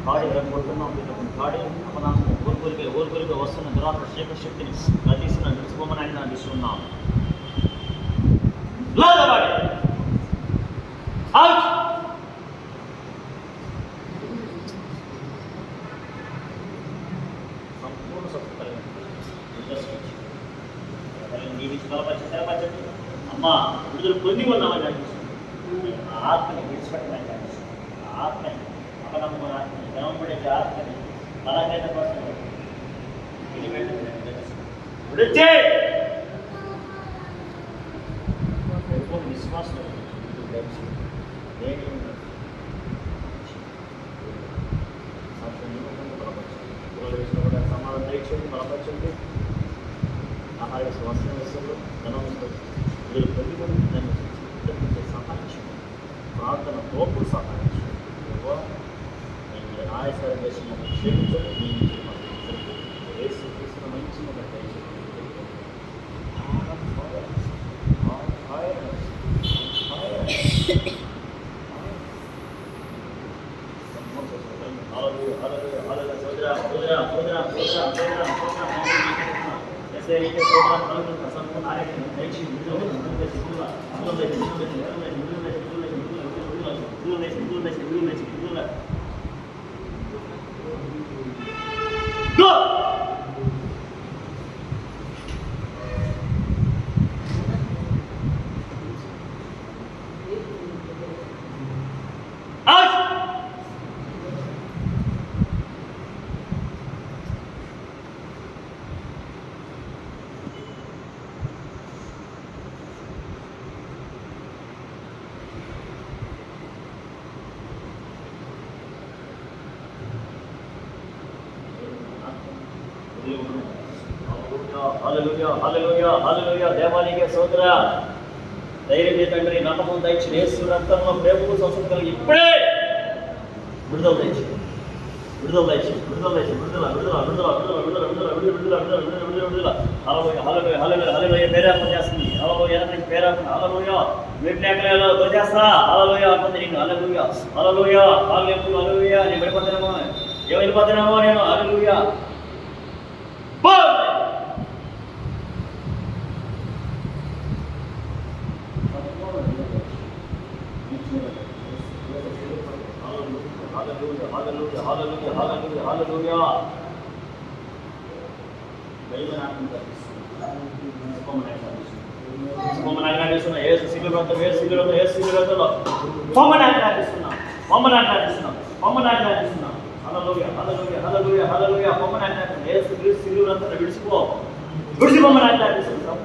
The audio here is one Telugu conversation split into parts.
కాడి కొడుతున్నాం కాడి అపనాశం ఊరుకూరికి వస్తున్న దురాత్మ శక్తిని గతిస్తున్న విడిచిపోమని ఆయన అందిస్తున్నాం. సంపూర్ణ సత్యం బలపరచండి అమ్మా. విడుదల పొంది ఉన్నామని అనిపిస్తుంది. ఆత్మని విడిచిపెట్టమని అనిపిస్తుంది. ఆత్మని అపనమ్మని ఆత్మని గమపడే ఆత్మని బలహీన కోసం విడిచే విశ్వాసం సమాధానం దయచేయండి, బలపరచండి. ఆహార వస్త్రం వేస్తారు ధనం వీళ్ళు పొందుకొని దాన్ని సహాయించండి. ప్రార్థన తోపులు సహాయించండి. నేను ఆయాసాలు చేసిన క్షేమించండి. వేసి తీసుకున్న మంచి దయచేయండి. దేవానికి సోదర ధైర్యం తండ్రి నమ్మకం దయచి యేసు రక్తంలో ప్రేమకు సంస్కృతి కలిగి ఇప్పుడే విడుదల దయచి విడుదల దయచి విడుదల దయచి విడుదల విడుదల విడుదల విడుదల విడుదల విడుదల విడుదల విడుదల విడుదల విడుదల హల్లెలూయా హల్లెలూయా హల్లెలూయా హల్లెలూయా పేరాపన చేస్తుంది. హల్లెలూయా ఎనకటి పేరాపన హల్లెలూయా వీటినేకలలో దొరికేస్తా హల్లెలూయా అంటుంది నిన్ను. హల్లెలూయా హల్లెలూయా హల్లెలూయా నేను వెళ్ళిపోతున్నామో ఏం వెళ్ళిపోతున్నామో నేను. హల్లెలూయా విడిచిపోమని ఆజ్ఞాపిస్తున్నాం.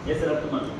యేసు రక్తమని